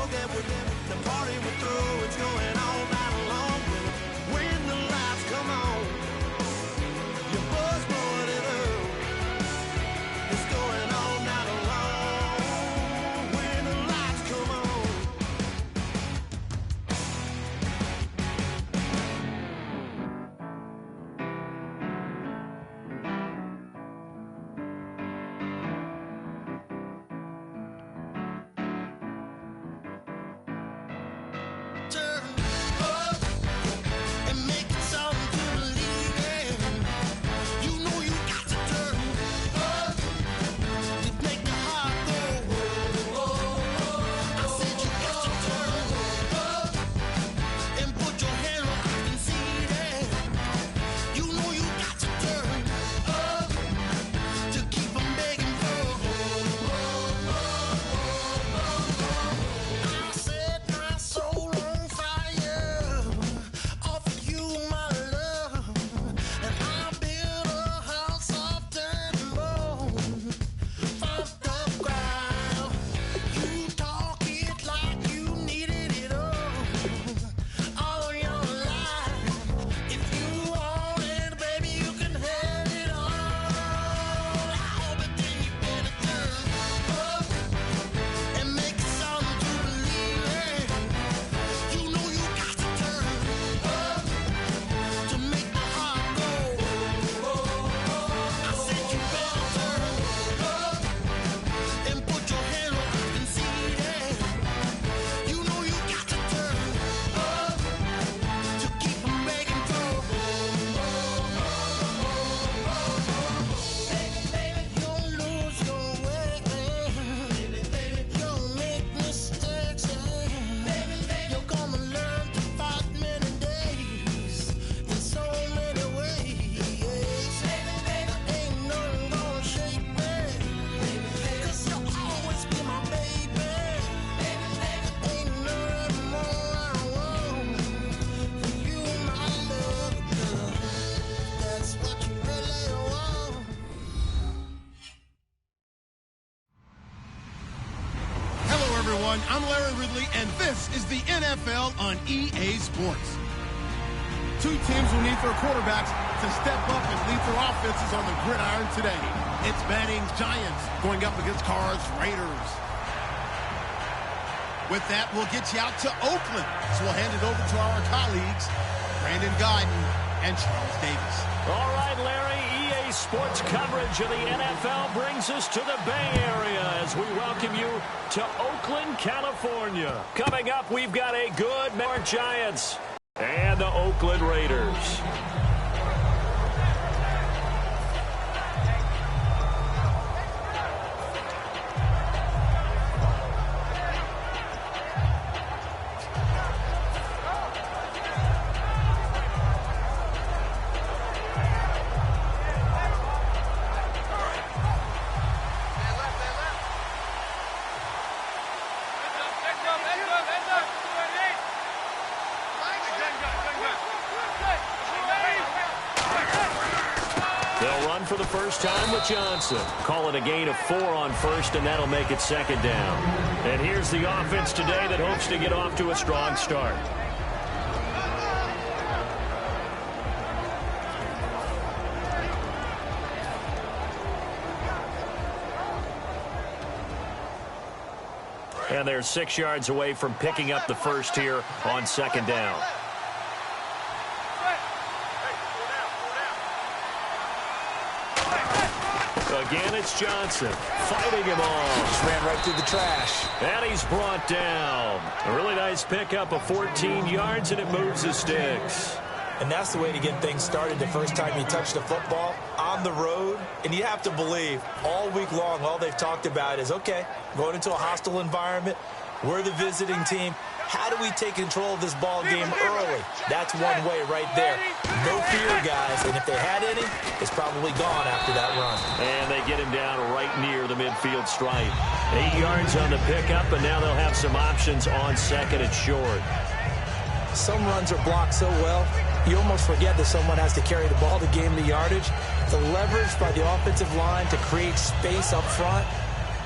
forget what the party we're through. It's going all night long. When the lights come on, you buzz more than it's going all night long. When the lights come on. Turn up and make it something to believe in. You know you got to turn up to make the heart go. I said you got to turn up and put your hand where I can see that. You know you got to turn up to keep from begging for. I set my soul on fire, offer you my love, and I build a house of dirt and bone, from the ground. You talk it like you needed it all your life. If you want it, baby, you can have it all. But then you better turn up and make it something to believe in. You know you got to turn up to make the heart go. I said you better turn up and put your hand where I can see that. You know you got to turn up to keep from begging for. Baby, you'll lose your way. You'll make mistakes. You're gonna learn to fight many days in so many ways. Ain't nothing gonna shake me, 'cause you'll always be my baby. Ain't nothing more I want for you, my love, girl. That's what you really want. Hello, everyone. I'm Larry Ridley, and this is the NFL on EA Sports. Two teams will need their quarterbacks to step up and lead their offenses on the gridiron today. It's Manning's Giants going up against Carr's Raiders. With that, we'll get you out to Oakland. So we'll hand it over to our colleagues, Brandon Guyton and Charles Davis. All right, Larry, EA Sports coverage of the NFL brings us to the Bay Area as we welcome you to Oakland, California. Coming up, we've got a good New York Giants and the Oakland Raiders. They'll run for the first time with Johnson. Call it a gain of 4 on first, and that'll make it second down. And here's the offense today that hopes to get off to a strong start. And they're 6 yards away from picking up the first here on second down. Again, it's Johnson fighting him off. Just ran right through the trash. And he's brought down. A really nice pickup of 14 yards, and it moves the sticks. And that's the way to get things started the first time you touch the football on the road. And you have to believe all week long, all they've talked about is, okay, going into a hostile environment. We're the visiting team. How do we take control of this ball game early? That's one way right there. No fear, guys. And if they had any, it's probably gone after that run. And they get him down right near the midfield stripe. 8 yards on the pickup, and now they'll have some options on second and short. Some runs are blocked so well, you almost forget that someone has to carry the ball to gain the yardage. The leverage by the offensive line to create space up front,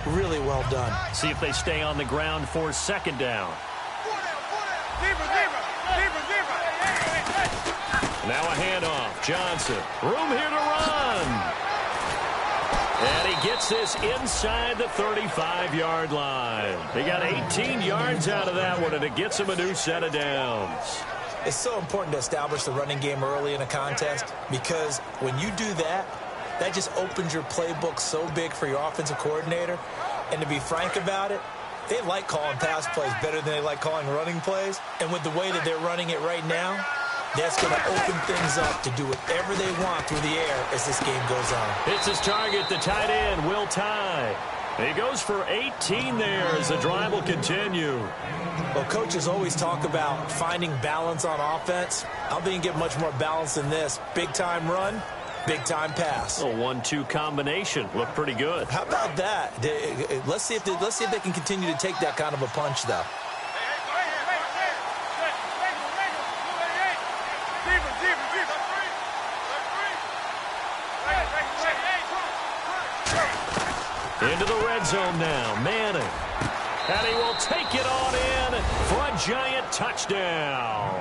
Really well done. See if they stay on the ground for second down. Now a handoff. Johnson. Room here to run. And he gets this inside the 35-yard line. He got 18 yards out of that one, and it gets him a new set of downs. It's so important to establish the running game early in a contest because when you do that, that just opens your playbook so big for your offensive coordinator. And to be frank about it, they like calling pass plays better than they like calling running plays. And with the way that they're running it right now, that's going to open things up to do whatever they want through the air as this game goes on. It's his target, the tight end, Will Tye. He goes for 18 there as the drive will continue. Well, coaches always talk about finding balance on offense. I don't think you get much more balance than this. Big-time run, big-time pass. A 1-2 combination. Looked pretty good. How about that? Let's see if they can continue to take that kind of a punch, though. Into the red zone now. Manning. And he will take it on in for a giant touchdown.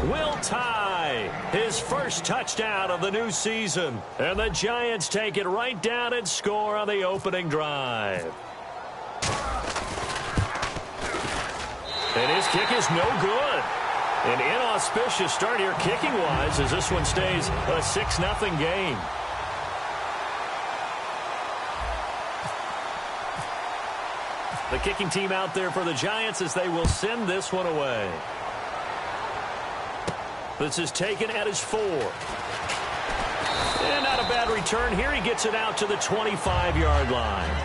Will Tye, his first touchdown of the new season. And the Giants take it right down and score on the opening drive. And his kick is no good. An inauspicious start here kicking-wise as this one stays a 6-0 game. The kicking team out there for the Giants as they will send this one away. This is taken at his 4. And not a bad return here. He gets it out to the 25-yard line.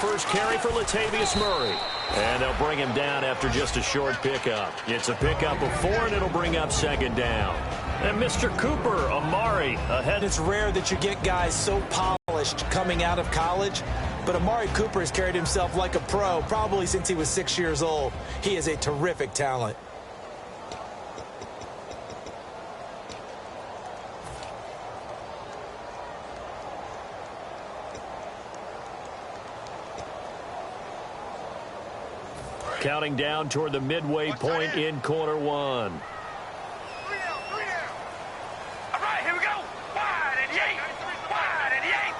First carry for Latavius Murray. And they'll bring him down after just a short pickup. It's a pickup of 4, and it'll bring up second down. And Mr. Cooper, Amari, ahead. It's rare that you get guys so polished coming out of college, but Amari Cooper has carried himself like a pro probably since he was 6 years old. He is a terrific talent. Counting down toward the midway point in quarter 1. 3 down. All right, here we go. Wide and yank. Wide and yank.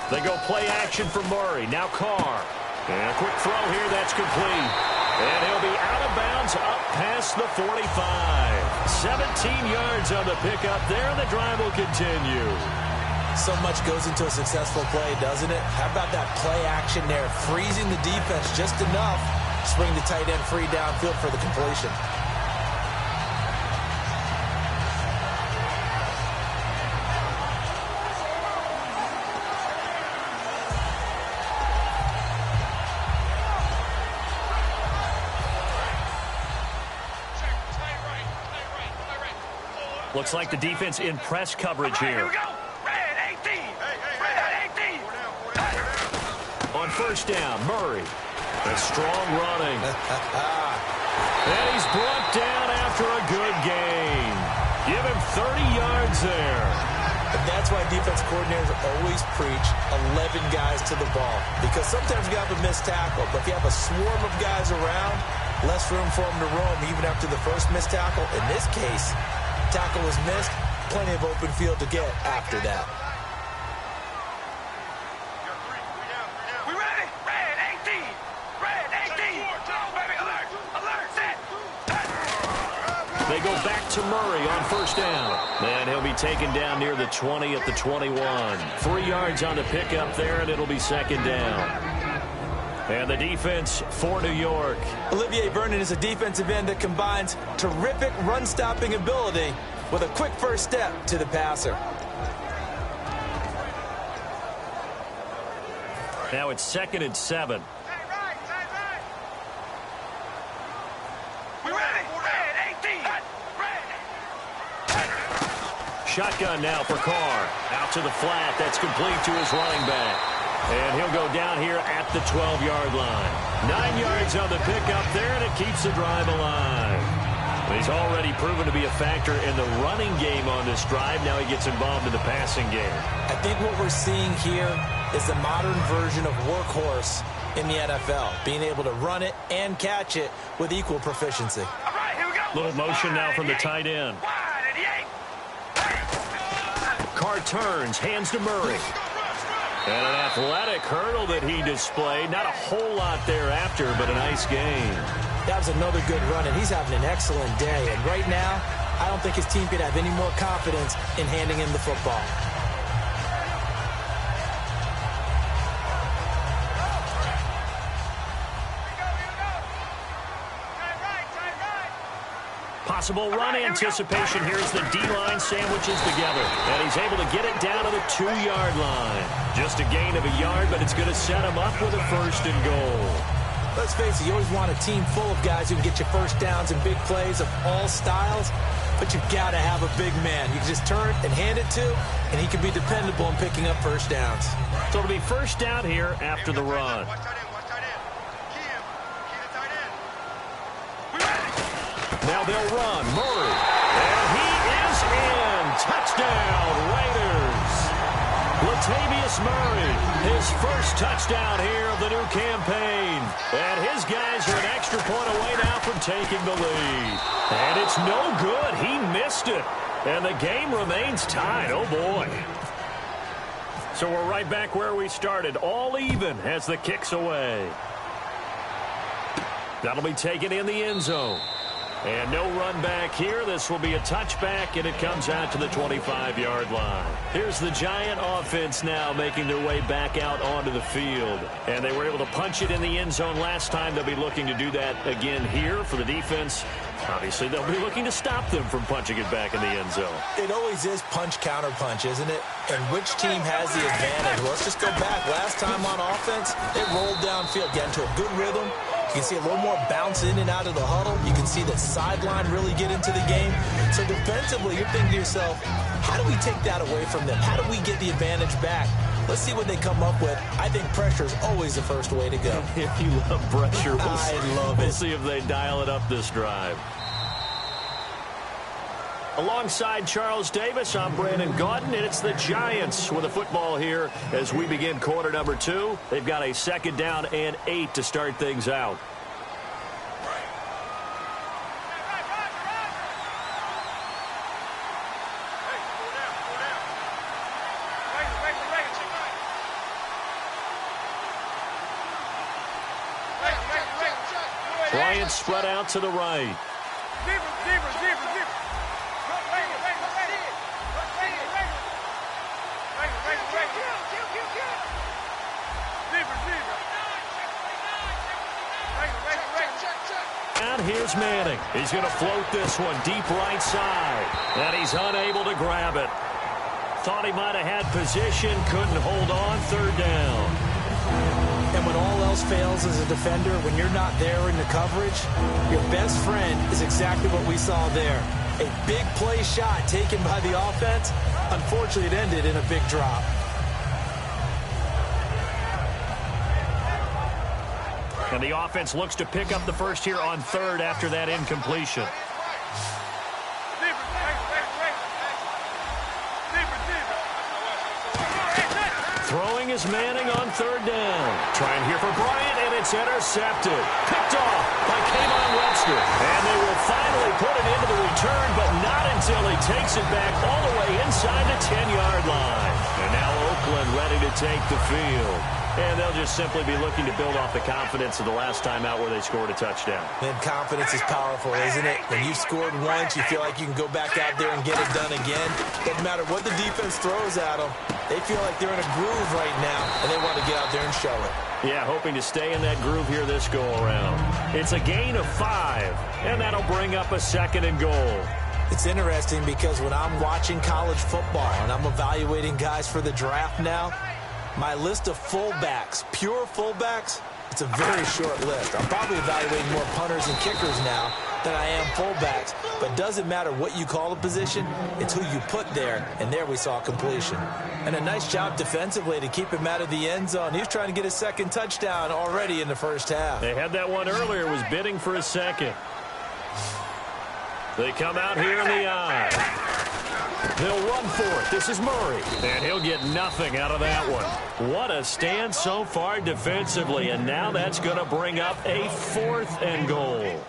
They go play action for Murray. Now Carr. And a quick throw here. That's complete. And he'll be out of bounds up past the 45. 17 yards on the pickup there, and the drive will continue. So much goes into a successful play, doesn't it? How about that play action there? Freezing the defense just enough to bring the tight end free downfield for the completion. Looks like the defense in press coverage here. On first down, Murray. A strong running. And he's brought down after a good gain. Give him 30 yards there. And that's why defense coordinators always preach 11 guys to the ball. Because sometimes you have a missed tackle, but if you have a swarm of guys around, less room for them to roam even after the first missed tackle. In this case, tackle was missed, plenty of open field to get after that. They go back to Murray on first down. And he'll be taken down near the 20 at the 21. 3 yards on the pickup there, and it'll be second down. And the defense for New York. Olivier Vernon is a defensive end that combines terrific run-stopping ability with a quick first step to the passer. Now it's 2nd and 7. Shotgun now for Carr. Out to the flat. That's complete to his running back. And he'll go down here at the 12-yard line. 9 yards on the pickup there, and it keeps the drive alive. He's already proven to be a factor in the running game on this drive. Now he gets involved in the passing game. I think what we're seeing here is the modern version of workhorse in the NFL, being able to run it and catch it with equal proficiency. All right, here we go. Little motion now from the tight end. Carr turns, hands to Murray. And an athletic hurdle that he displayed. Not a whole lot thereafter, but a nice game. That was another good run, and he's having an excellent day. And right now, I don't think his team could have any more confidence in handing him the football. Possible run anticipation here as the D-line sandwiches together. And he's able to get it down to the 2-yard line. Just a gain of a yard, but it's going to set him up with a 1st and goal. Let's face it, you always want a team full of guys who can get you first downs and big plays of all styles, but you've got to have a big man. You can just turn and hand it to, and he can be dependable in picking up first downs. So it'll be first down here after the run. Now they'll run. Murray. And he is in. Touchdown, Raiders. Latavius Murray, his first touchdown here of the new campaign. And his guys are an extra point away now from taking the lead. And it's no good. He missed it. And the game remains tied. Oh, boy. So we're right back where we started. All even as the kick's away. That'll be taken in the end zone. And no run back here. This will be a touchback, and it comes out to the 25-yard line. Here's the Giant offense now making their way back out onto the field. And they were able to punch it in the end zone last time. They'll be looking to do that again here for the defense. Obviously, they'll be looking to stop them from punching it back in the end zone. It always is punch-counter-punch, isn't it? And which team has the advantage? Well, let's just go back. Last time on offense, it rolled downfield, got into a good rhythm. You can see a little more bounce in and out of the huddle. You can see the sideline really get into the game. So defensively, you're thinking to yourself, how do we take that away from them? How do we get the advantage back? Let's see what they come up with. I think pressure is always the first way to go. If you love pressure, we'll see if they dial it up this drive. Alongside Charles Davis, I'm Brandon Gaudin, and it's the Giants with the football here as we begin quarter number 2. They've got a 2nd down and 8 to start things out. Bryant spread out to the right. And here's Manning. He's going to float this one deep right side. And he's unable to grab it. Thought he might have had position, couldn't hold on, 3rd down. And when all else fails as a defender, when you're not there in the coverage, your best friend is exactly what we saw there. A big play shot taken by the offense. Unfortunately, it ended in a big drop. And the offense looks to pick up the first here on 3rd after that incompletion. Throwing is Manning on 3rd down. Trying here for Bryant, and it's intercepted. Picked off by Kayvon Webster. And they will finally put it into the return, but not until he takes it back all the way inside the 10-yard line. And now Oakland ready to take the field. And they'll just simply be looking to build off the confidence of the last time out where they scored a touchdown. And confidence is powerful, isn't it? When you've scored once, you feel like you can go back out there and get it done again. Doesn't matter what the defense throws at them. They feel like they're in a groove right now, and they want to get out there and show it. Yeah, hoping to stay in that groove here this go-around. It's a gain of 5, and that'll bring up a 2nd and goal. It's interesting because when I'm watching college football and I'm evaluating guys for the draft now, my list of fullbacks, pure fullbacks, it's a very short list. I'm probably evaluating more punters and kickers now than I am fullbacks. But it doesn't matter what you call the position, it's who you put there, and there we saw completion. And a nice job defensively to keep him out of the end zone. He was trying to get his second touchdown already in the first half. They had that one earlier, was bidding for a second. They come out here in the eye. He'll run for it. This is Murray. And he'll get nothing out of that one. What a stand so far defensively. And now that's going to bring up a 4th and goal.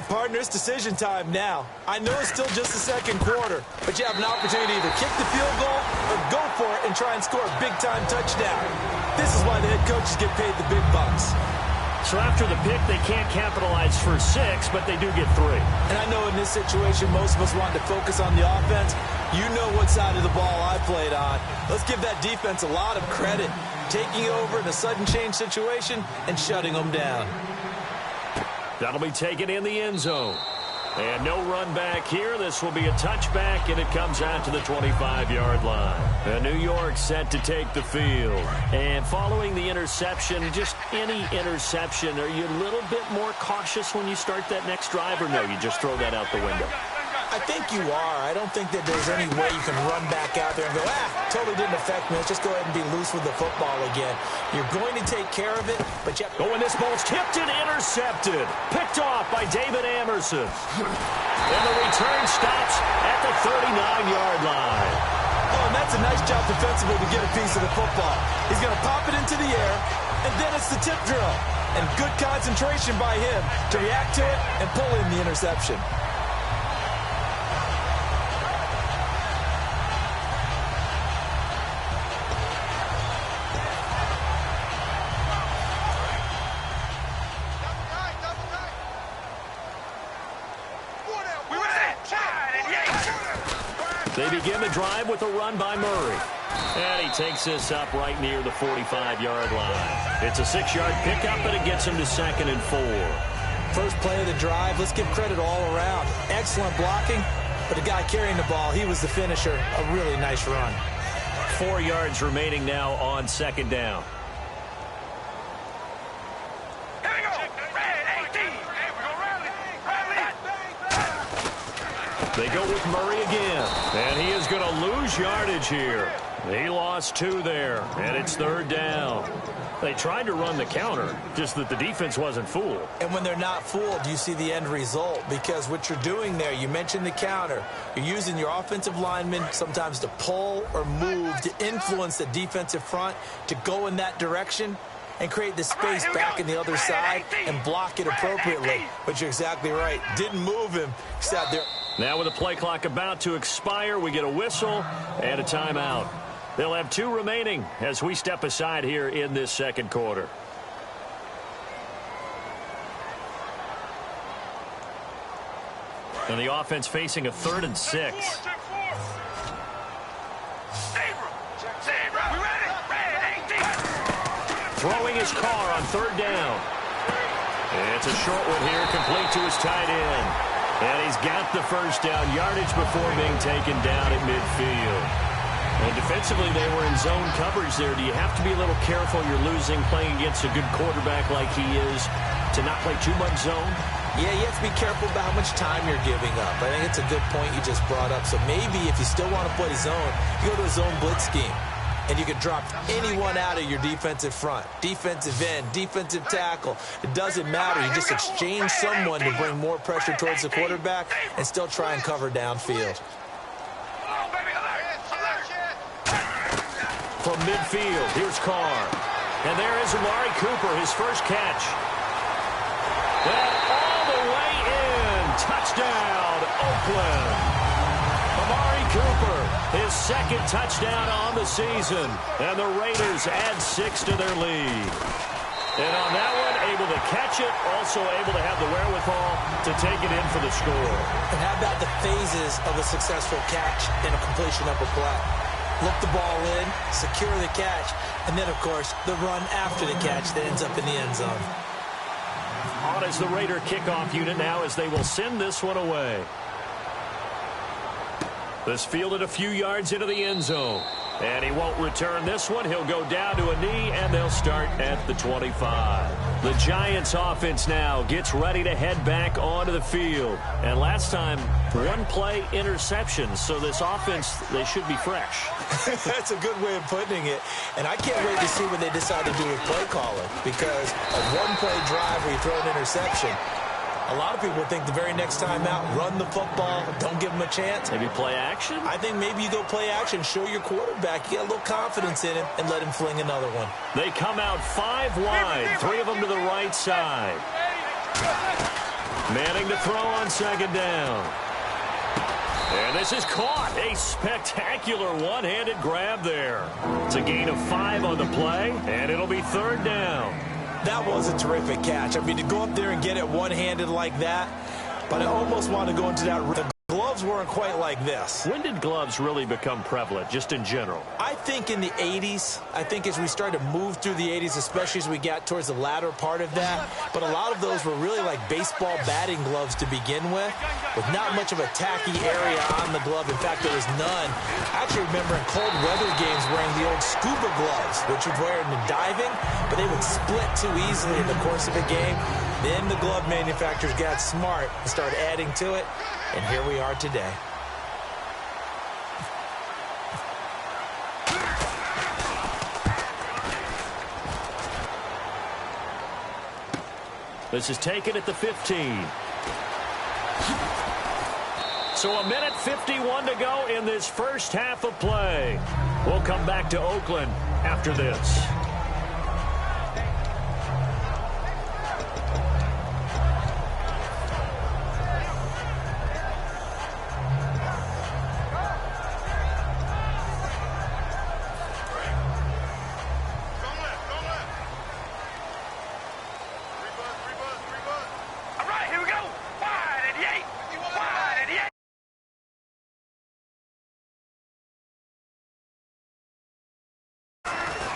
Partner, it's decision time now. I know it's still just the second quarter, but you have an opportunity to either kick the field goal or go for it and try and score a big-time touchdown. This is why the head coaches get paid the big bucks. So after the pick, they can't capitalize for 6, but they do get 3. And I know in this situation, most of us wanted to focus on the offense. You know what side of the ball I played on. Let's give that defense a lot of credit, taking over in a sudden change situation and shutting them down. That'll be taken in the end zone. And no run back here. This will be a touchback, and it comes out to the 25-yard line. And New York set to take the field. And following the interception, just any interception, are you a little bit more cautious when you start that next drive, or no, you just throw that out the window? I think you are. I don't think that there's any way you can run back out there and go, totally didn't affect me. Let's just go ahead and be loose with the football again. You're going to take care of it, but you have to... Oh, and this ball's tipped and intercepted. Picked off by David Amerson. And the return stops at the 39-yard line. Oh, and that's a nice job defensively to get a piece of the football. He's going to pop it into the air, and then it's the tip drill. And good concentration by him to react to it and pull in the interception. They begin the drive with a run by Murray. And he takes this up right near the 45-yard line. It's a 6-yard pickup, but it gets him to 2nd and 4. First play of the drive, let's give credit all around. Excellent blocking, but the guy carrying the ball, he was the finisher. A really nice run. 4 yards remaining now on 2nd down. They go with Murray again, and he is going to lose yardage here. He lost 2 there, and it's 3rd down. They tried to run the counter, just that the defense wasn't fooled. And when they're not fooled, you see the end result, because what you're doing there, you mentioned the counter. You're using your offensive linemen sometimes to pull or move, to influence the defensive front, to go in that direction and create the space back in the other side and block it appropriately. But you're exactly right. Didn't move him. He sat there. Now with the play clock about to expire, we get a whistle and a timeout. They'll have 2 remaining as we step aside here in this second quarter. And the offense facing a 3rd and 6. Throwing his car on 3rd down. It's a short one here, complete to his tight end. And he's got the first down yardage before being taken down at midfield. And defensively, they were in zone coverage there. Do you have to be a little careful? You're losing, playing against a good quarterback like he is, to not play too much zone? Yeah, you have to be careful about how much time you're giving up. I think it's a good point you just brought up. So maybe if you still want to play zone, you go to a zone blitz scheme. And you can drop anyone out of your defensive front, defensive end, defensive tackle. It doesn't matter. You just exchange someone to bring more pressure towards the quarterback and still try and cover downfield. From midfield, here's Carr. And there is Amari Cooper, his first catch. And all the way in. Touchdown, Oakland. Amari Cooper, his 2nd touchdown on the season. And the Raiders add 6 to their lead. And on that one, able to catch it, also able to have the wherewithal to take it in for the score. And how about the phases of a successful catch and a completion of a play? Look the ball in, secure the catch, and then, of course, the run after the catch that ends up in the end zone. On is the Raider kickoff unit now as they will send this one away. This fielded a few yards into the end zone. And he won't return this one. He'll go down to a knee, and they'll start at the 25. The Giants offense now gets ready to head back onto the field. And last time, one-play interception. So this offense, they should be fresh. That's a good way of putting it. And I can't wait to see what they decide to do with play calling. Because a one-play drive where you throw an interception, a lot of people think the very next time out, run the football, don't give them a chance. Maybe play action? I think maybe you go play action, show your quarterback, you get a little confidence in him, and let him fling another one. They come out 5 wide, 3 of them to the right side. Manning to throw on second down. And this is caught. A spectacular one-handed grab there. It's a gain of 5 on the play, and it'll be third down. That was a terrific catch. I mean, to go up there and get it one-handed like that, but I almost want to go into that. The gloves weren't quite like this. When did gloves really become prevalent, just in general? I think in the 80s. I think as we started to move through the 80s, especially as we got towards the latter part of that. But a lot of those were really like baseball batting gloves to begin with not much of a tacky area on the glove. In fact, there was none. I actually remember in cold weather games wearing the old scuba gloves, which you'd wear in the diving, but they would split too easily in the course of a game. Then the glove manufacturers got smart and started adding to it, and here we are today. This is taken at the 15. So a minute 51 to go in this first half of play. We'll come back to Oakland after this.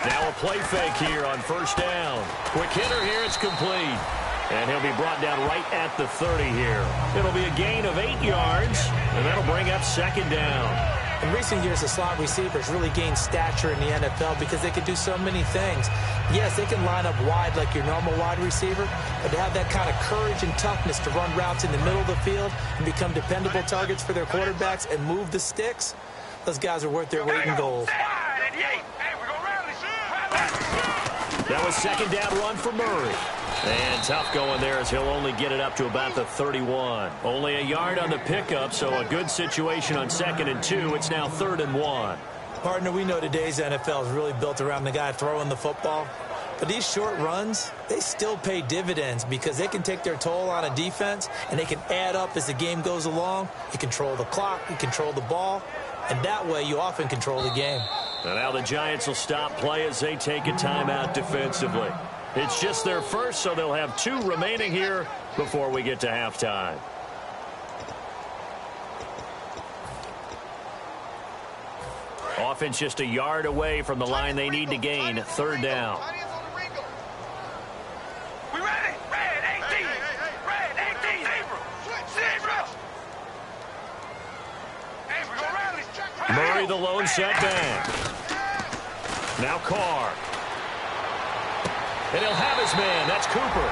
Now a play fake here on first down. Quick hitter here, it's complete. And he'll be brought down right at the 30 here. It'll be a gain of 8 yards, and that'll bring up second down. In recent years, the slot receivers really gained stature in the NFL because they can do so many things. Yes, they can line up wide like your normal wide receiver, but to have that kind of courage and toughness to run routes in the middle of the field and become dependable targets for their quarterbacks and move the sticks, those guys are worth their weight in gold. That was second down run for Murray. And tough going there as he'll only get it up to about the 31. Only a yard on the pickup, so a good situation on 2nd and 2. It's now 3rd and 1. Partner, we know today's NFL is really built around the guy throwing the football. But these short runs, they still pay dividends because they can take their toll on a defense and they can add up as the game goes along. You control the clock, you control the ball, and that way you often control the game. And now the Giants will stop play as they take a timeout defensively. It's just their first, so they'll have 2 remaining here before we get to halftime. Offense just a yard away from the line they need to gain. 3rd down. We ready? Red 18. Red 18. Zebra. Hey, we're going to rally. Murray the lone setback. Now Carr. And he'll have his man. That's Cooper.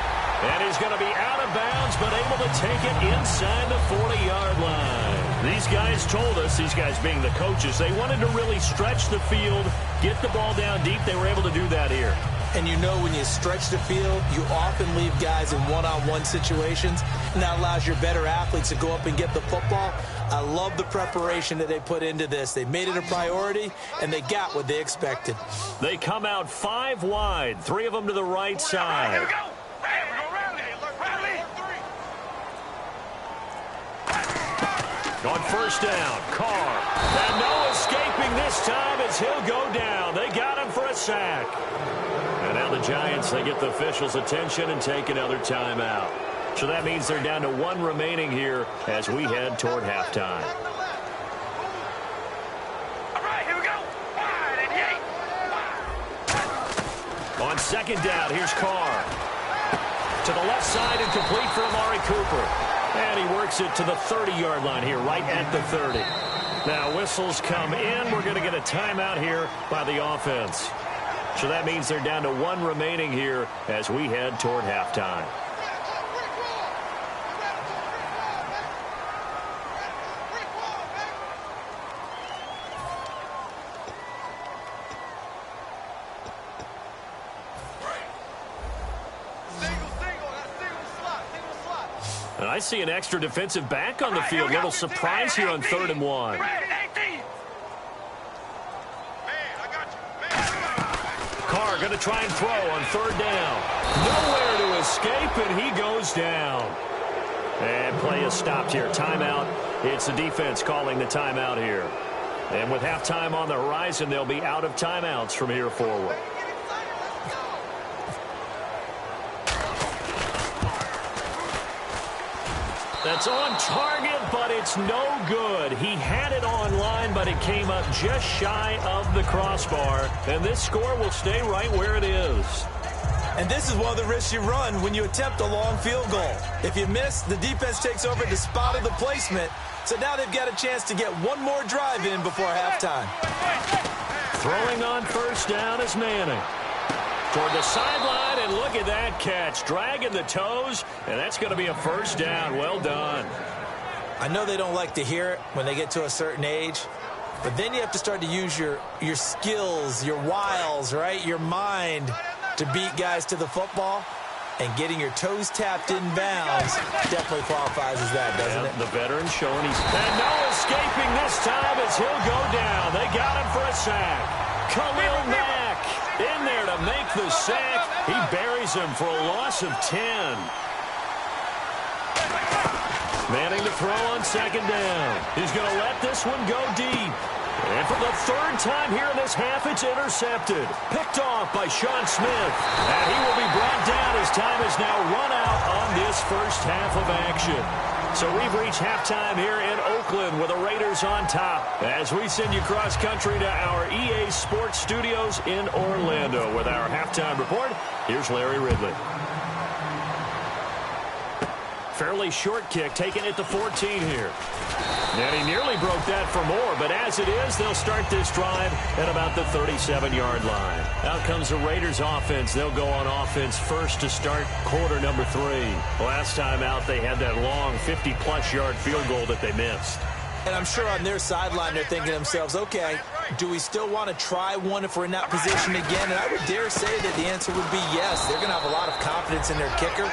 And he's going to be out of bounds, but able to take it inside the 40-yard line. These guys told us, these guys being the coaches, they wanted to really stretch the field, get the ball down deep. They were able to do that here. And you know when you stretch the field, you often leave guys in one-on-one situations, and that allows your better athletes to go up and get the football. I love the preparation that they put into this. They made it a priority, and they got what they expected. They come out 5 wide, 3 of them to the right side. Here we go. Hey, we're going to rally. On first down, Carr. And no escaping this time as he'll go down. They got him for a sack. And now the Giants, they get the officials' attention and take another timeout. So that means they're down to 1 remaining here as we head toward halftime. All right, here we go. Wide and yay. On second down, here's Carr. To the left side and complete for Amari Cooper. And he works it to the 30-yard line here, right at the 30. Now whistles come in. We're going to get a timeout here by the offense. So that means they're down to 1 remaining here as we head toward halftime. And I see an extra defensive back on the field. Little surprise here on 3rd and 1. Carr going to try and throw on 3rd down. Nowhere to escape, and he goes down. And play is stopped here. Timeout. It's the defense calling the timeout here. And with halftime on the horizon, they'll be out of timeouts from here forward. That's on target, but it's no good. He had it on line, but it came up just shy of the crossbar. And this score will stay right where it is. And this is one of the risks you run when you attempt a long field goal. If you miss, the defense takes over at the spot of the placement. So now they've got a chance to get one more drive in before halftime. Throwing on 1st down is Manning. Toward the sideline, and look at that catch. Dragging the toes, and that's going to be a 1st down. Well done. I know they don't like to hear it when they get to a certain age, but then you have to start to use your skills, your wiles, right? Your mind to beat guys to the football, and getting your toes tapped in bounds definitely qualifies as that, doesn't it? The veteran showing he's... And no escaping this time as he'll go down. They got him for a sack. Khalil Mack in there to make the sack. He buries him for a loss of 10. Manning to throw on 2nd down. He's going to let this one go deep. And for the 3rd time here in this half, it's intercepted. Picked off by Sean Smith. And he will be brought down as time is now run out on this first half of action. So we've reached halftime here in Oakland with the Raiders on top. As we send you cross-country to our EA Sports Studios in Orlando with our halftime report, here's Larry Ridley. Fairly short kick, taken at the 14 here. And he nearly broke that for more, but as it is, they'll start this drive at about the 37-yard line. Out comes the Raiders offense. They'll go on offense first to start quarter number 3. Last time out, they had that long 50-plus yard field goal that they missed. And I'm sure on their sideline, they're thinking to themselves, okay, do we still want to try one if we're in that position again? And I would dare say that the answer would be yes. They're going to have a lot of confidence in their kicker.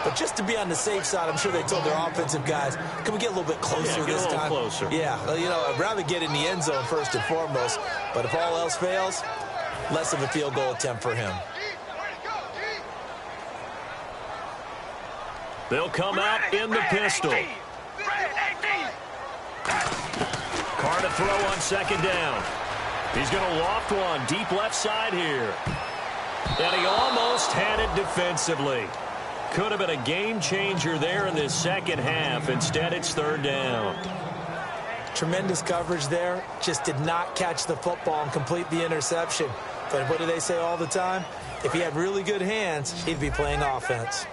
But just to be on the safe side, I'm sure they told their offensive guys, can we get a little bit closer this time? Closer. Yeah, you know, I'd rather get in the end zone first and foremost. But if all else fails, less of a field goal attempt for him. They'll come out in the pistol. Carr to throw on 2nd down. He's going to loft one deep left side here. And he almost had it defensively. Could have been a game changer there in this second half. Instead, it's 3rd down. Tremendous coverage there. Just did not catch the football and complete the interception. But what do they say all the time? If he had really good hands, he'd be playing offense.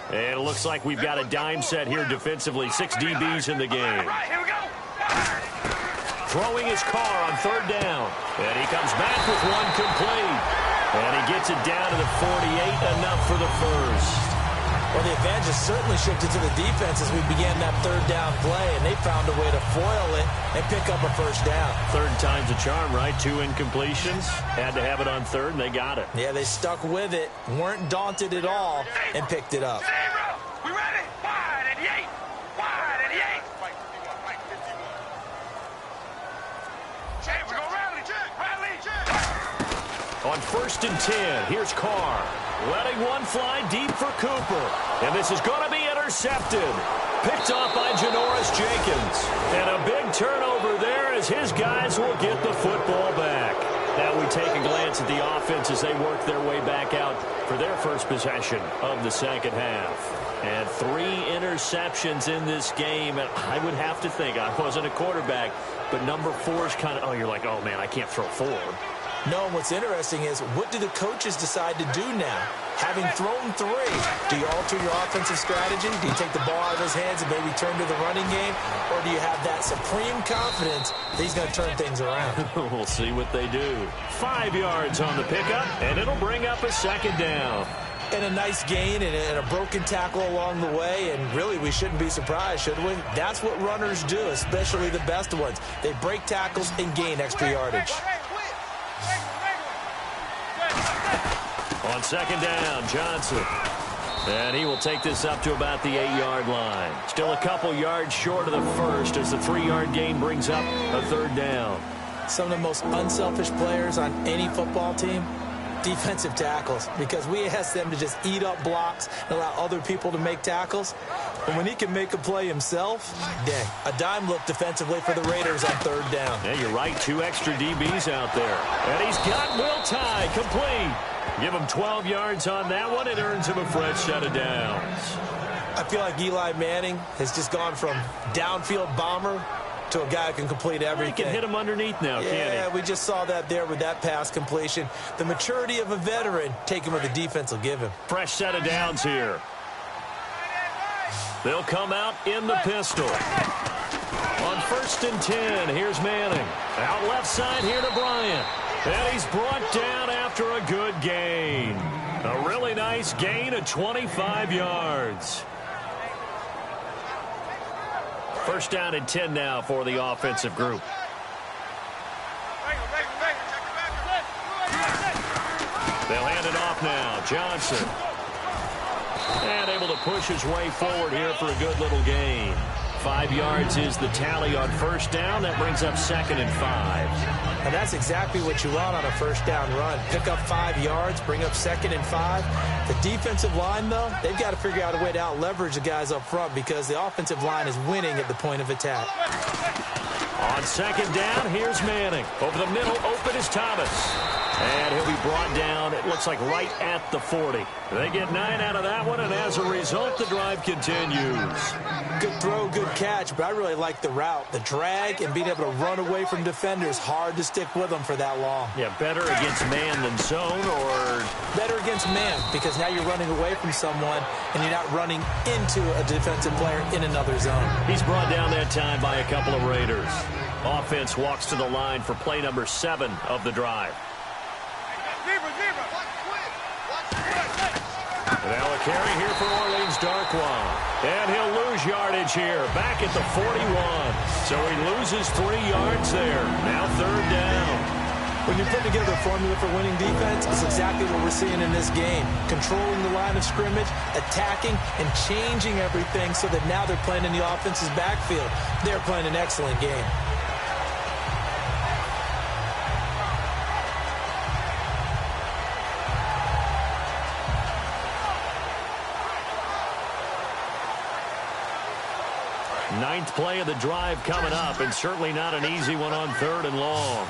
And it looks like we've got a dime set here defensively. 6 DBs in the game. Throwing his Carr on 3rd down. And he comes back with one complete. And he gets it down to the 48, enough for the first. Well, the advantage has certainly shifted to the defense as we began that 3rd down play, and they found a way to foil it and pick up a 1st down. 3rd time's a charm, right? 2 incompletions. Had to have it on 3rd, and they got it. Yeah, they stuck with it, weren't daunted at all, and picked it up. We ready? Wide and yay! Wide and yay! James, we're going to rally. On 1st and 10, here's Carr. Letting one fly deep for Cooper. And this is going to be intercepted. Picked off by Janoris Jenkins. And a big turnover there as his guys will get the football back. Now we take a glance at the offense as they work their way back out for their first possession of the second half. And 3 interceptions in this game. And I would have to think, I wasn't a quarterback, but number 4 is kind of, oh, you're like, oh, man, I can't throw 4. No, and what's interesting is, what do the coaches decide to do now? Having thrown 3, do you alter your offensive strategy? Do you take the ball out of his hands and maybe turn to the running game? Or do you have that supreme confidence that he's going to turn things around? We'll see what they do. 5 yards on the pickup, and it'll bring up a second down. And a nice gain and a broken tackle along the way, and really we shouldn't be surprised, should we? That's what runners do, especially the best ones. They break tackles and gain extra yardage. On second down, Johnson. And he will take this up to about the 8-yard line. Still a couple yards short of the first as the 3-yard gain brings up a third down. Some of the most unselfish players on any football team, defensive tackles, because we ask them to just eat up blocks and allow other people to make tackles. And when he can make a play himself, dang, a dime look defensively for the Raiders on third down. Yeah, you're right, 2 extra DBs out there. And he's got Will Tye complete. Give him 12 yards on that one. It earns him a fresh set of downs. I feel like Eli Manning has just gone from downfield bomber to a guy who can complete everything. He can hit him underneath now, can't he? Yeah, we just saw that there with that pass completion. The maturity of a veteran, taking what the defense will give him. Fresh set of downs here. They'll come out in the pistol. On 1st and 10, here's Manning. Out left side here to Bryant. And he's brought down after a good gain. A really nice gain of 25 yards. 1st down and 10 now for the offensive group. They'll hand it off now. Johnson. And able to push his way forward here for a good little gain. 5 yards is the tally on 1st down. That brings up 2nd and 5. And that's exactly what you want on a 1st down run. Pick up 5 yards, bring up 2nd and 5. The defensive line, though, they've got to figure out a way to out-leverage the guys up front because the offensive line is winning at the point of attack. On 2nd down, here's Manning. Over the middle, open is Thomas. And he'll be brought down, it looks like, right at the 40. They get 9 out of that one, and as a result, the drive continues. Good throw, good catch, but I really like the route. The drag and being able to run away from defenders, hard to stick with them for that long. Yeah, better against man than zone, or... Better against man, because now you're running away from someone, and you're not running into a defensive player in another zone. He's brought down that time by a couple of Raiders. Offense walks to the line for play number 7 of the drive. Now a carry here for Orleans Darkwa. And he'll lose yardage here, back at the 41. So he loses 3 yards there. Now 3rd down. When you put together a formula for winning defense, it's exactly what we're seeing in this game. Controlling the line of scrimmage, attacking, and changing everything so that now they're playing in the offense's backfield. They're playing an excellent game. Ninth play of the drive coming up, and certainly not an easy one on 3rd and long.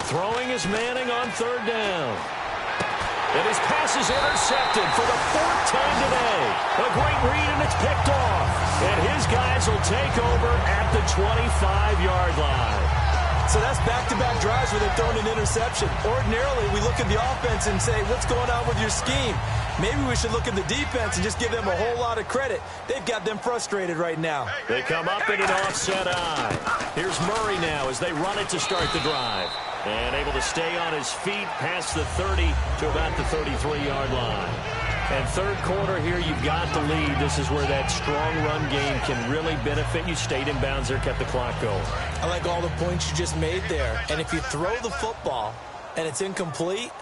Throwing is Manning on 3rd down. And his pass is intercepted for the 4th time today. A great read, and it's picked off. And his guys will take over at the 25-yard line. So that's back-to-back drives where they've thrown an interception. Ordinarily, we look at the offense and say, what's going on with your scheme? Maybe we should look at the defense and just give them a whole lot of credit. They've got them frustrated right now. They come up in an offset eye. Here's Murray now as they run it to start the drive. And able to stay on his feet past the 30 to about the 33-yard line. And 3rd quarter here, you've got the lead. This is where that strong run game can really benefit you. Stayed in bounds there, kept the clock going. I like all the points you just made there. And if you throw the football and it's incomplete,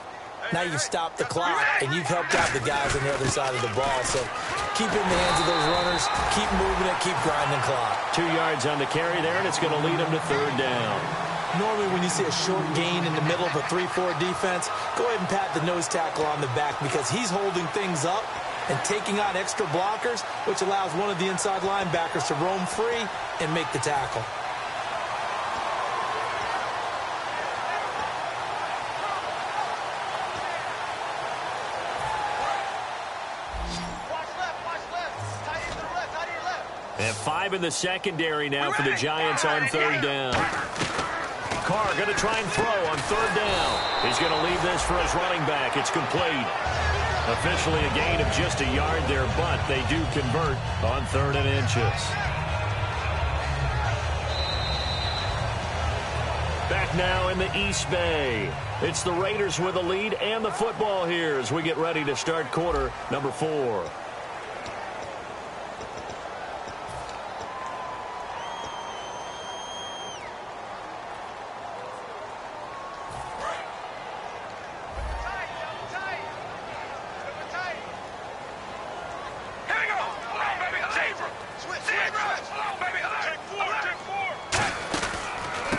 now you've stopped the clock and you've helped out the guys on the other side of the ball. So keep it in the hands of those runners, keep moving it, keep grinding clock. 2 yards on the carry there, and it's going to lead them to 3rd down. Normally when you see a short gain in the middle of a 3-4 defense, go ahead and pat the nose tackle on the back because he's holding things up and taking on extra blockers, which allows one of the inside linebackers to roam free and make the tackle. And 5 in the secondary now for the Giants on third down. Carr going to try and throw on third down. He's going to leave this for his running back. It's complete. Officially a gain of just a yard there, but they do convert on 3rd and inches. Back now in the East Bay. It's the Raiders with the lead and the football here as we get ready to start quarter number 4.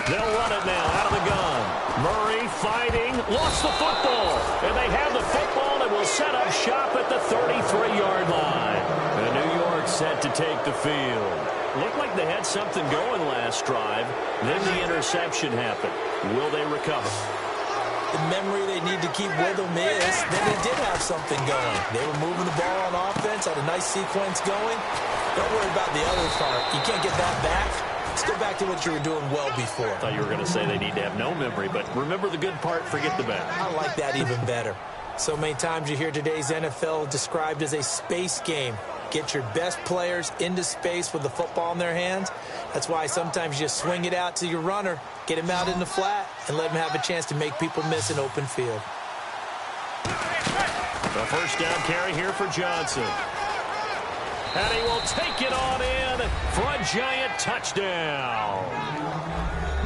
They'll run it now out of the gun. Murray fighting, lost the football. And they have the football and will set up shop at the 33-yard line. And New York set to take the field. Looked like they had something going last drive. Then the interception happened. Will they recover? The memory they need to keep with them is that they did have something going. They were moving the ball on offense, had a nice sequence going. Don't worry about the other part. You can't get that back. Let's go back to what you were doing well before. I thought you were going to say they need to have no memory, but remember the good part, forget the bad. I like that even better. So many times you hear today's NFL described as a space game. Get your best players into space with the football in their hands. That's why sometimes you just swing it out to your runner, get him out in the flat, and let him have a chance to make people miss an open field. The first down carry here for Johnson. And he will take it on in for a Giant touchdown.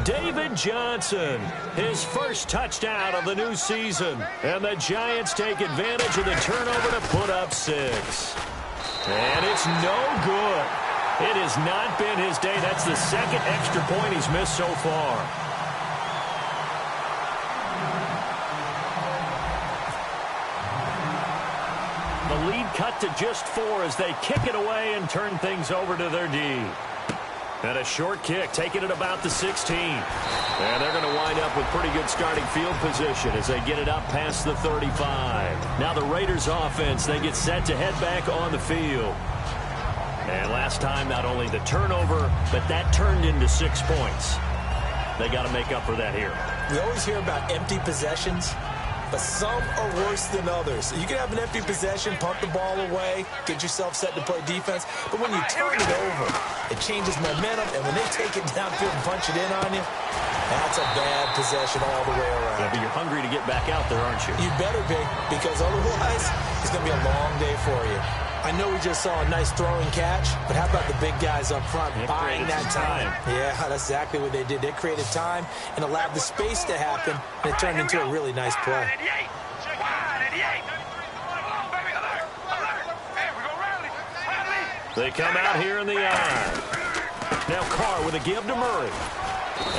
David Johnson, his first touchdown of the new season. And the Giants take advantage of the turnover to put up 6. And it's no good. It has not been his day. That's the second extra point he's missed so far. The lead cut to just 4 as they kick it away and turn things over to their D. And a short kick, taking it about the 16. And they're going to wind up with pretty good starting field position as they get it up past the 35. Now the Raiders offense, they get set to head back on the field. And last time, not only the turnover, but that turned into 6 points. They got to make up for that here. We always hear about empty possessions, but some are worse than others. You can have an empty possession, pump the ball away, get yourself set to play defense, but when you turn it over, it changes momentum, and when they take it downfield and punch it in on you, that's a bad possession all the way around. Yeah, but you're hungry to get back out there, aren't you? You better be, because otherwise, it's going to be a long day for you. I know we just saw a nice throwing catch, but how about the big guys up front buying that time? Yeah, that's exactly what they did. They created time and allowed the space to happen, and it turned into a really nice play. They come out here in the eye. Now Carr with a give to Murray.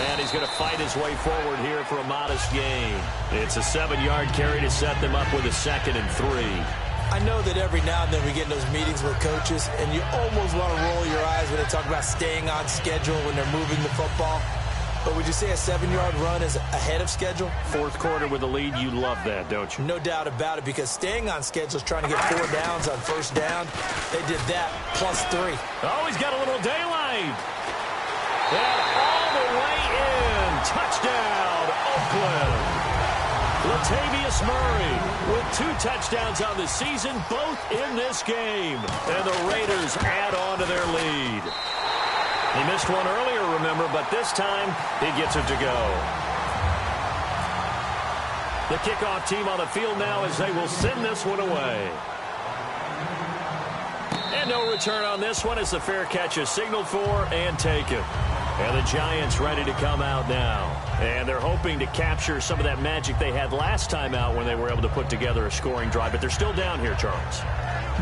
And he's going to fight his way forward here for a modest gain. It's a 7-yard carry to set them up with a 2nd and 3. I know that every now and then we get in those meetings with coaches, and you almost want to roll your eyes when they talk about staying on schedule when they're moving the football. But would you say a 7-yard run is ahead of schedule? 4th quarter with a lead, you love that, don't you? No doubt about it, because staying on schedule is trying to get 4 downs on first down. They did that, plus 3. Oh, he's got a little daylight. And all the way in. Touchdown, Oakland. Latavius Murray with 2 touchdowns on the season, both in this game. And the Raiders add on to their lead. He missed one earlier, remember, but this time he gets it to go. The kickoff team on the field now as they will send this one away. And no return on this one as the fair catch is signaled for and taken. And the Giants ready to come out now. And they're hoping to capture some of that magic they had last time out when they were able to put together a scoring drive. But they're still down here, Charles.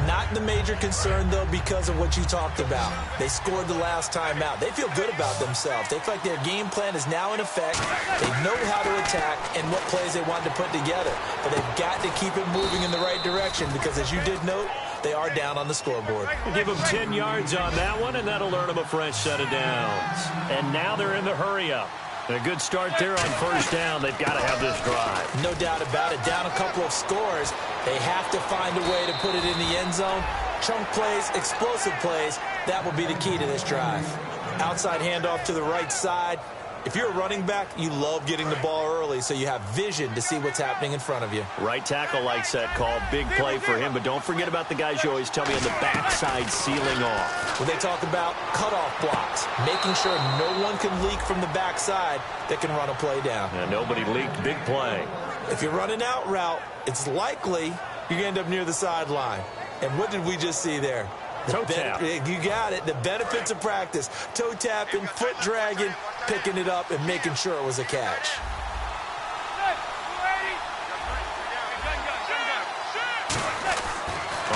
Not the major concern, though, because of what you talked about. They scored the last time out. They feel good about themselves. They feel like their game plan is now in effect. They know how to attack and what plays they want to put together. But they've got to keep it moving in the right direction because, as you did note, they are down on the scoreboard. Give them 10 yards on that one, and that'll earn them a fresh set of downs. And now they're in the hurry-up. A good start there on first down. They've got to have this drive. No doubt about it. Down a couple of scores. They have to find a way to put it in the end zone. chunk plays, explosive plays, that will be the key to this drive. Outside handoff to the right side. If you're a running back, you love getting the ball early so you have vision to see what's happening in front of you. Right tackle likes that call. Big play for him, but don't forget about the guys you always tell me on the backside sealing off. When they talk about cutoff blocks, making sure no one can leak from the backside that can run a play down. And nobody leaked. Big play. If you're running out route, it's likely you're going to end up near the sideline. And what did we just see there? Toe tap. You got it. The benefits of practice. Toe tapping, foot dragging, picking it up, and making sure it was a catch.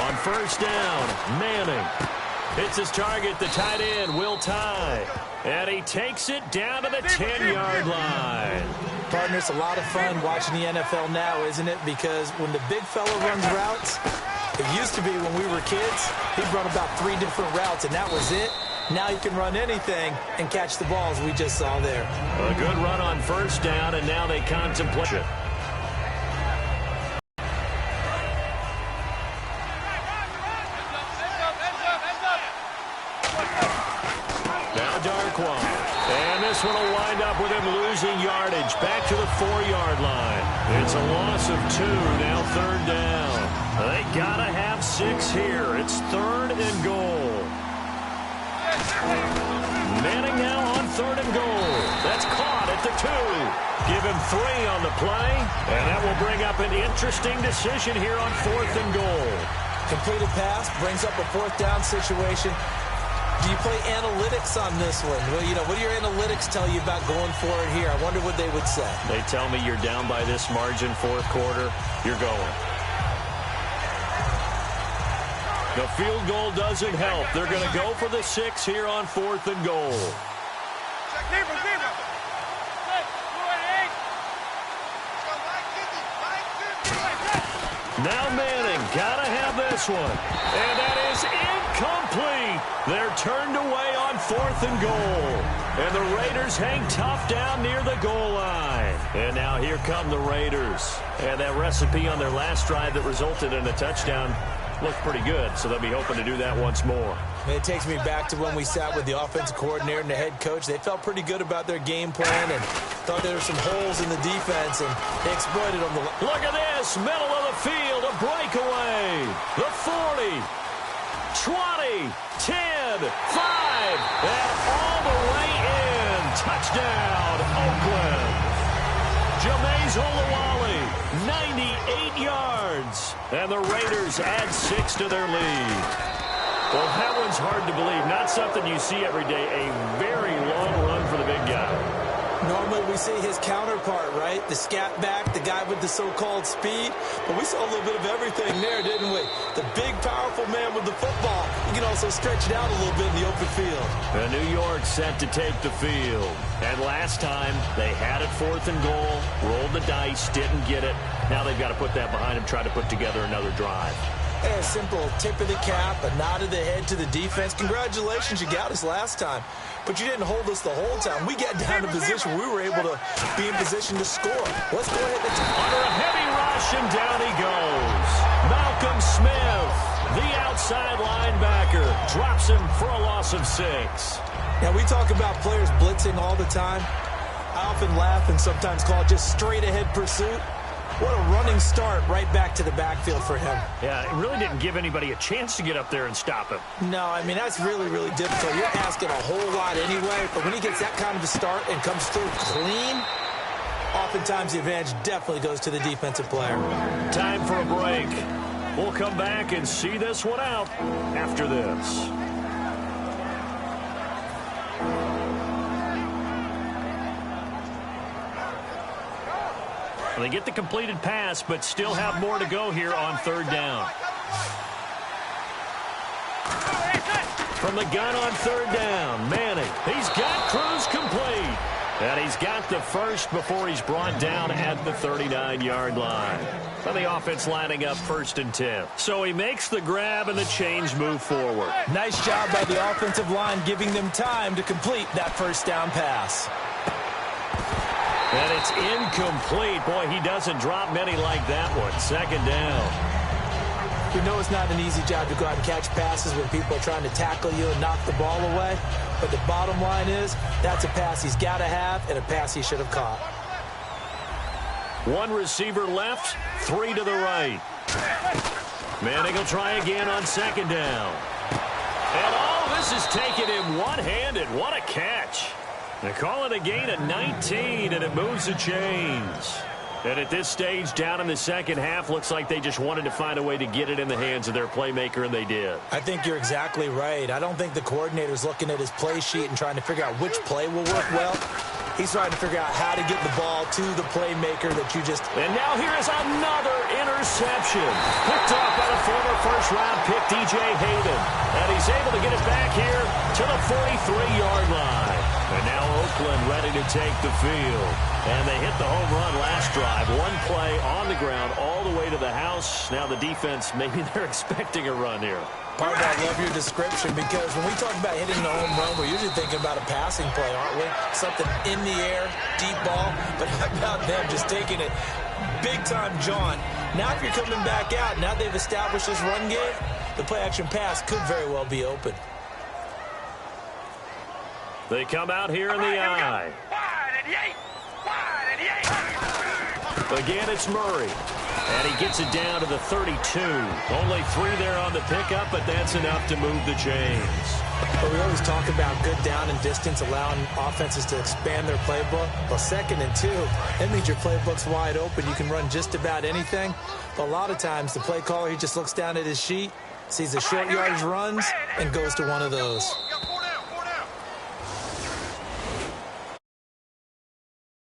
On first down, Manning hits his target, the tight end, Will Tye. And he takes it down to the 10-yard line. Partner, it's a lot of fun watching the NFL now, isn't it? Because when the big fella runs routes, it used to be when we were kids, he'd run about 3 different routes, and that was it. Now he can run anything and catch the balls we just saw there. A good run on first down, and now they contemplate it. Now Darkwa. And this one will wind up with him losing yardage. Back to the 4-yard line. It's a loss of 2, now third down. They gotta have 6 here. It's third and goal. Manning now on third and goal. That's caught at the 2. Give him 3 on the play. And that will bring up an interesting decision here on fourth and goal. Completed pass brings up a fourth down situation. Do you play analytics on this one? Well, what do your analytics tell you about going for it here? I wonder what they would say. They tell me you're down by this margin, fourth quarter, you're going. The field goal doesn't help. They're going to go for the 6 here on fourth and goal. Now Manning, gotta have this one. And that is incomplete. They're turned away on fourth and goal. And the Raiders hang tough down near the goal line. And now here come the Raiders. And that recipe on their last drive that resulted in a touchdown looked pretty good, so they'll be hoping to do that once more. It takes me back to when we sat with the offensive coordinator and the head coach. They felt pretty good about their game plan and thought there were some holes in the defense, and they exploited them. Look at this, middle of the field, a breakaway. The 40, 20, 10, 5, and all the way in. Touchdown, Oakland. Jameis Olawale, 98 yards. And the Raiders add 6 to their lead. Well, that one's hard to believe. Not something you see every day. A very long run for the big guy. Normally we see his counterpart, right? The scat back, the guy with the so-called speed. But we saw a little bit of everything there, didn't we? The big, powerful man with the football. He can also stretch it out a little bit in the open field. And New York set to take the field. And last time, they had it fourth and goal, rolled the dice, didn't get it. Now they've got to put that behind them, try to put together another drive. A simple tip of the cap, a nod of the head to the defense. Congratulations, you got us last time. But you didn't hold us the whole time. We got down to position where we were able to be in position to score. Let's go ahead and under a heavy rush, and down he goes. Malcolm Smith, the outside linebacker, drops him for a loss of 6. Now, we talk about players blitzing all the time. I often laugh and sometimes call it just straight-ahead pursuit. What a running start right back to the backfield for him. Yeah, it really didn't give anybody a chance to get up there and stop him. No, I mean, that's really, really difficult. You're asking a whole lot anyway, but when he gets that kind of a start and comes through clean, oftentimes the advantage definitely goes to the defensive player. Time for a break. We'll come back and see this one out after this. They get the completed pass, but still have more to go here on third down. From the gun on third down, Manning. He's got Cruz complete. And he's got the first before he's brought down at the 39-yard line. And the offense lining up first and 10. So he makes the grab and the chains move forward. Nice job by the offensive line giving them time to complete that first down pass. And it's incomplete. Boy, he doesn't drop many like that one. Second down. We know it's not an easy job to go out and catch passes when people are trying to tackle you and knock the ball away. But the bottom line is, that's a pass he's got to have and a pass he should have caught. One receiver left, 3 to the right. Manning will try again on second down. And this is taking him one-handed. What a catch. They call it a gain of 19, and it moves the chains. And at this stage, down in the second half, looks like they just wanted to find a way to get it in the hands of their playmaker, and they did. I think you're exactly right. I don't think the coordinator's looking at his play sheet and trying to figure out which play will work well. He's trying to figure out how to get the ball to the playmaker that you just... And now here is another interception. Picked off by the former first-round pick, DJ Hayden. And he's able to get it back here to the 43-yard line. And now Oakland ready to take the field. And they hit the home run last drive. One play on the ground all the way to the house. Now the defense, maybe they're expecting a run here. Part of that, I love your description, because when we talk about hitting the home run, we're usually thinking about a passing play, aren't we? Something in the air, deep ball. But how about them just taking it big-time jaunt? Now if you're coming back out, now they've established this run game, the play-action pass could very well be open. They come out here in the eye. Again, it's Murray. And he gets it down to the 32. Only 3 there on the pickup, but that's enough to move the chains. But we always talk about good down and distance, allowing offenses to expand their playbook. Well, 2nd and 2, that means your playbook's wide open. You can run just about anything. But a lot of times, the play caller, he just looks down at his sheet, sees the short yardage runs, and goes to one of those.